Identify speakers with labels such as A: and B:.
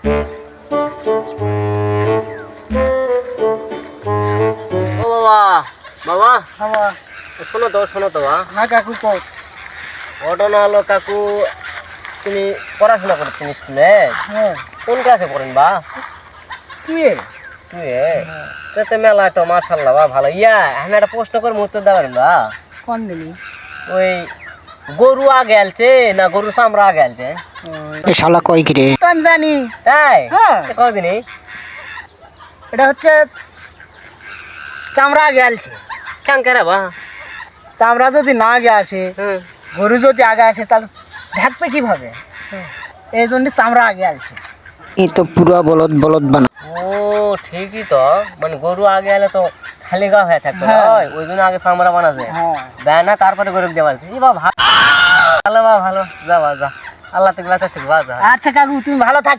A: ও বাবা, বাবা
B: বাবা
A: শোনো তো বা
B: হ্যাঁ কাকু কও।
A: ঘটনা হলো কাকু, তুমি পড়াশোনা করতেন স্কুলে,
B: হ্যাঁ
A: কোন ক্লাসে পড়েন বা?
B: কি
A: তুই তো মেলা তো মার্শাল্লাহ বা ভালো। আমি একটা প্রশ্ন করে উত্তর দেবেন বা?
B: কোন দিলি
A: ওই গরু আগে আলছে না গরু চামড়া আগে আলছে?
B: এ শালা কই কি রে? তো আমি জানি।
A: তাই
B: হ্যাঁ।
A: কদিনই
B: এটা হচ্ছে চামড়া আগে আলছে।
A: কাঙ্কেরা বা?
B: চামড়া যদি না আগে আসে,
A: হুম,
B: গরু যদি আগে আসে তাহলে ঢাকবে কিভাবে? এই জন্য চামড়া আগে আলছে।
C: এ তো পুরা বলদ বলদ বানা।
A: ও ঠিকই তো, মানে গরু আগে এলে তো খালি গা হয়ে থাকতো,
B: হ্যাঁ।
A: নয়? ওই জন্য আগে চামড়া বানাছে,
B: হ্যাঁ
A: দেয় না তারপরে গরু দিয়ে পারছে। বা ভালো বা ভালো, যা বা যা, আল্লাহ থেকে বাঁচা থেকে বা যা।
B: আচ্ছা কাকু তুমি ভালো থাক।